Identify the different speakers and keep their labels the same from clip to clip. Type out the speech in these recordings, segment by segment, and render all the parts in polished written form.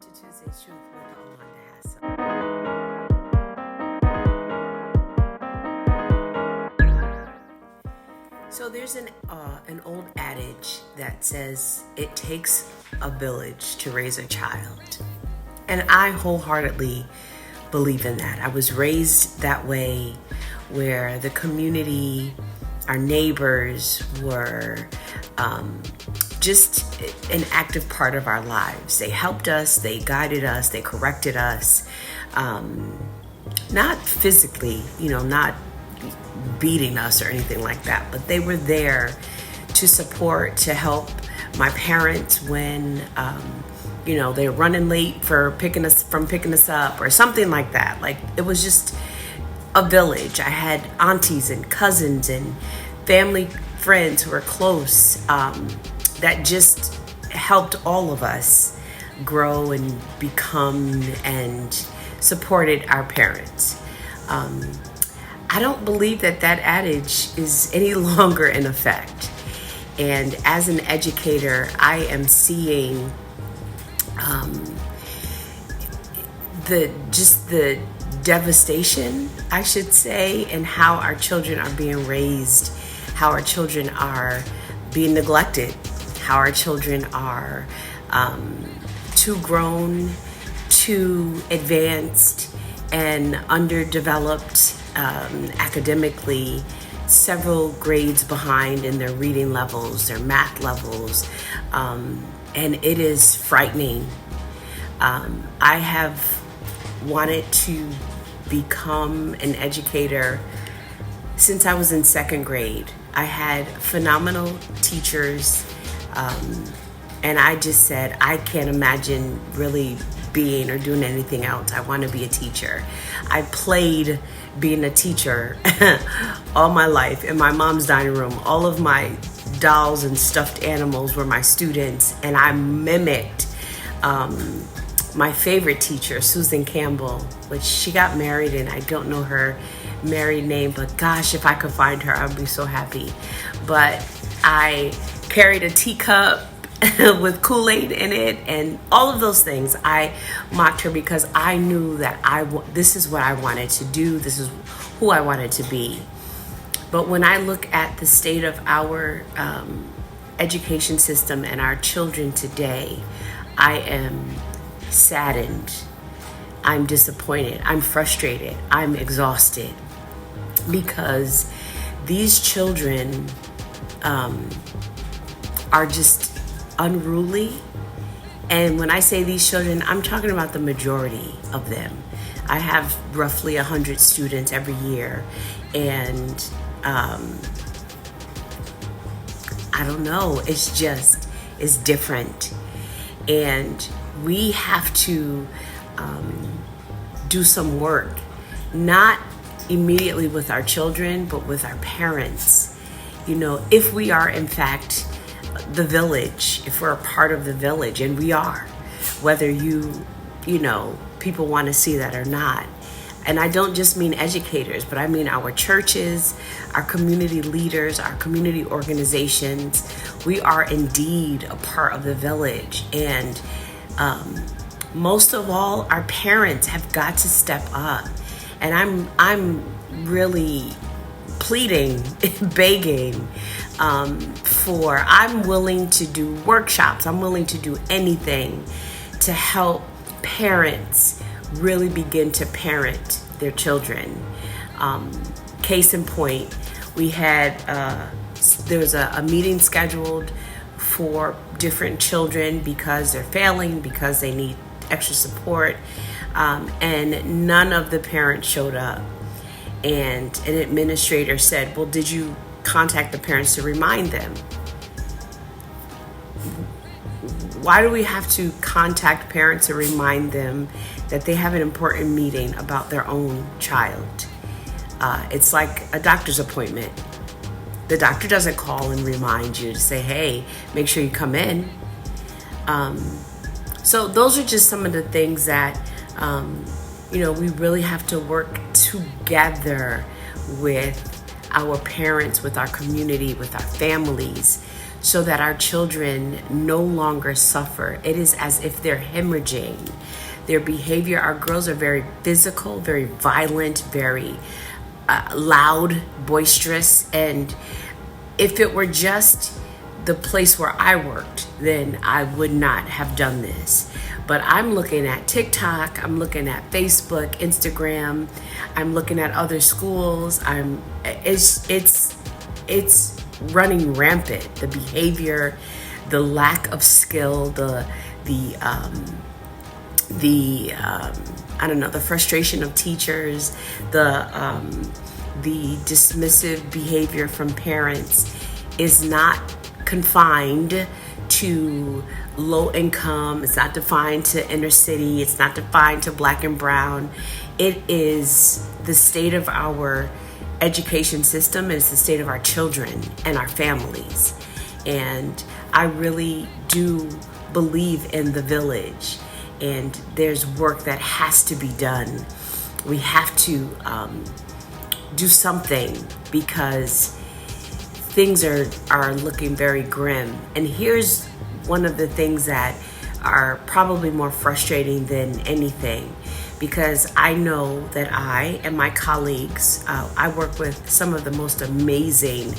Speaker 1: to Tuesday's Truth with Alonda Hassel. So there's an old adage that says it takes a village to raise a child, and I wholeheartedly believe in that. I was raised that way, where the community, our neighbors were just an active part of our lives. They helped us, they guided us, they corrected us. Not physically, not beating us or anything like that, but they were there to support, to help my parents when, they're running late for picking us up or something like that. Like, it was just a village. I had aunties and cousins and family friends who were close, that just helped all of us grow and become and supported our parents. I don't believe that adage is any longer in effect. And as an educator, I am seeing the devastation, I should say, and how our children are being raised, how our children are being neglected, how our children are too grown, too advanced, and underdeveloped academically, several grades behind in their reading levels, their math levels, and it is frightening. I have wanted to become an educator since I was in second grade. I had phenomenal teachers, and I just said, I can't imagine really being or doing anything else. I want to be a teacher. I played being a teacher all my life in my mom's dining room. All of my dolls and stuffed animals were my students, and I mimicked my favorite teacher, Susan Campbell, which she got married, and I don't know her married name, but gosh, if I could find her, I'd be so happy. But I carried a teacup with Kool-Aid in it and all of those things. I mocked her because I knew that this is what I wanted to do. This is who I wanted to be. But when I look at the state of our education system and our children today, I am saddened. I'm disappointed. I'm frustrated. I'm exhausted because these children are just unruly. And when I say these children, I'm talking about the majority of them. I have roughly 100 students every year, and I don't know, it's different. And we have to do some work, not immediately with our children, but with our parents. If we are in fact the village, if we're a part of the village, and we are, whether people want to see that or not. And I don't just mean educators, but I mean our churches, our community leaders, our community organizations. We are indeed a part of the village. And most of all, our parents have got to step up. And I'm really pleading, begging I'm willing to do workshops. I'm willing to do anything to help parents really begin to parent their children. Case in point, we had there was a meeting scheduled for different children because they're failing, because they need extra support, and none of the parents showed up. And an administrator said, well, did you contact the parents to remind them? Why do we have to contact parents to remind them that they have an important meeting about their own child? It's like a doctor's appointment. The doctor doesn't call and remind you to say, hey, make sure you come in. So those are just some of the things that, we really have to work together with our parents, with our community, with our families, so that our children no longer suffer. It is as if they're hemorrhaging. Their behavior, our girls are very physical, very violent, very loud, boisterous. And if it were just the place where I worked, then I would not have done this. But I'm looking at TikTok, I'm looking at Facebook, Instagram, I'm looking at other schools. It's running rampant. The behavior, the lack of skill, the I don't know, the frustration of teachers, the dismissive behavior from parents is not confined to low income. It's not defined to inner city. It's not defined to black and brown. It is the state of our education system. It's the state of our children and our families. And I really do believe in the village. And there's work that has to be done. We have to do something because things are looking very grim. And here's one of the things that are probably more frustrating than anything, because I know that I and my colleagues, I work with some of the most amazing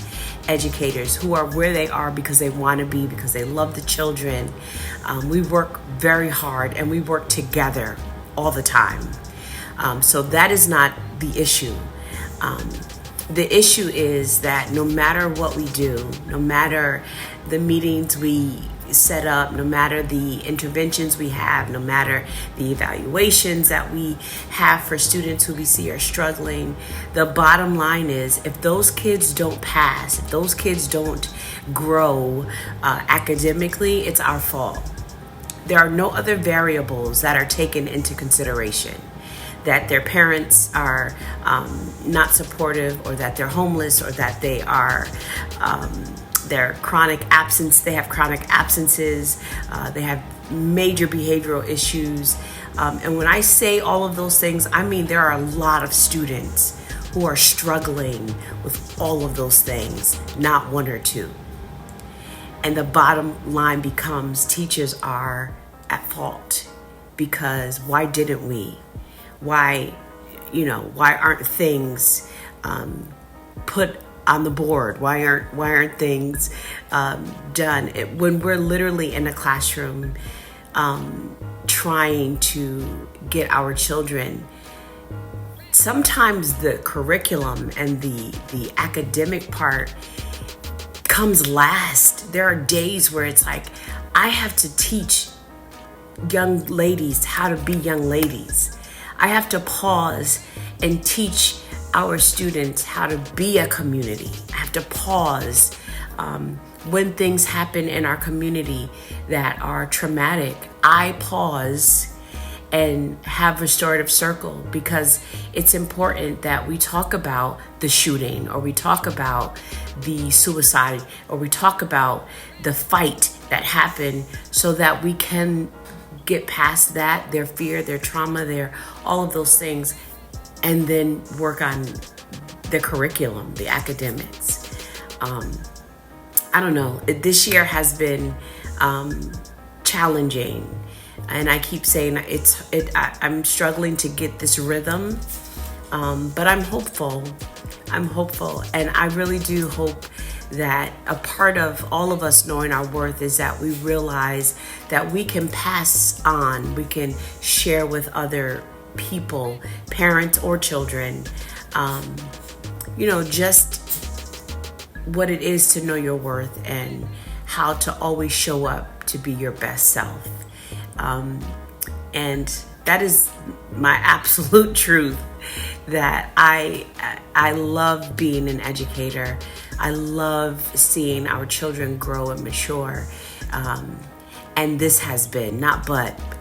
Speaker 1: educators who are where they are because they want to be, because they love the children. We work very hard and we work together all the time. So that is not the issue. The issue is that no matter what we do, no matter the meetings we set up, no matter the interventions we have, no matter the evaluations that we have for students who we see are struggling, the bottom line is if those kids don't pass, if those kids don't grow academically, it's our fault. There are no other variables that are taken into consideration. That their parents are not supportive, or that they're homeless, or that they are they're chronic absence. They have chronic absences. They have major behavioral issues. And when I say all of those things, I mean there are a lot of students who are struggling with all of those things, not one or two. And the bottom line becomes teachers are at fault, because why didn't we? Why aren't things put on the board? Why aren't things done when we're literally in a classroom trying to get our children? Sometimes the curriculum and the academic part comes last. There are days where it's like, I have to teach young ladies how to be young ladies. I have to pause and teach our students how to be a community. I have to pause when things happen in our community that are traumatic. I pause and have restorative circle, because it's important that we talk about the shooting, or we talk about the suicide, or we talk about the fight that happened, so that we can get past that, their fear, their trauma, their all of those things, and then work on the curriculum, the academics. I don't know. This year has been challenging, and I keep saying I'm struggling to get this rhythm, but I'm hopeful. And I really do hope that a part of all of us knowing our worth is that we realize that we can pass on, we can share with other people, parents or children, just what it is to know your worth and how to always show up to be your best self. And that is my absolute truth, that I love being an educator. I love seeing our children grow and mature. And this has been,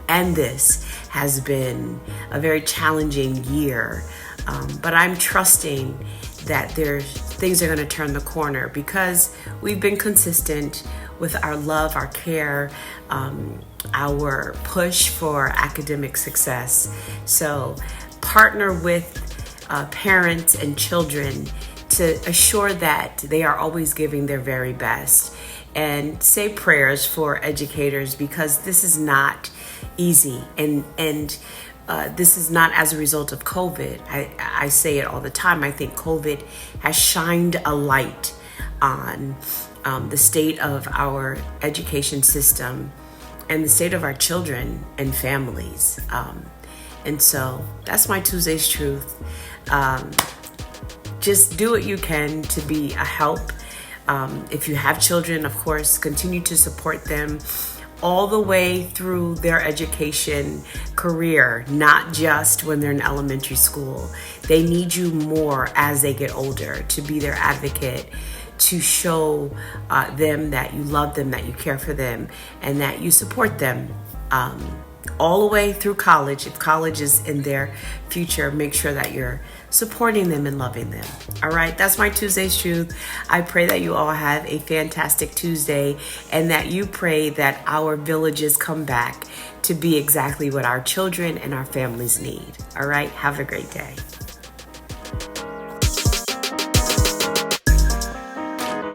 Speaker 1: this has been a very challenging year. But I'm trusting that things are going to turn the corner, because we've been consistent with our love, our care, our push for academic success. So partner with parents and children to assure that they are always giving their very best. and say prayers for educators, because this is not easy, and this is not as a result of COVID. I say it all the time. I think COVID has shined a light on the state of our education system and the state of our children and families. And so that's my Tuesday's truth. Just do what you can to be a help. If you have children, of course, continue to support them all the way through their education career, not just when they're in elementary school. They need you more as they get older to be their advocate, to show them that you love them, that you care for them, and that you support them all the way through college. If college is in their future, make sure that you're supporting them and loving them. All right, that's my Tuesday's truth. I pray that you all have a fantastic Tuesday, and that you pray that our villages come back to be exactly what our children and our families need. All right, have a great day.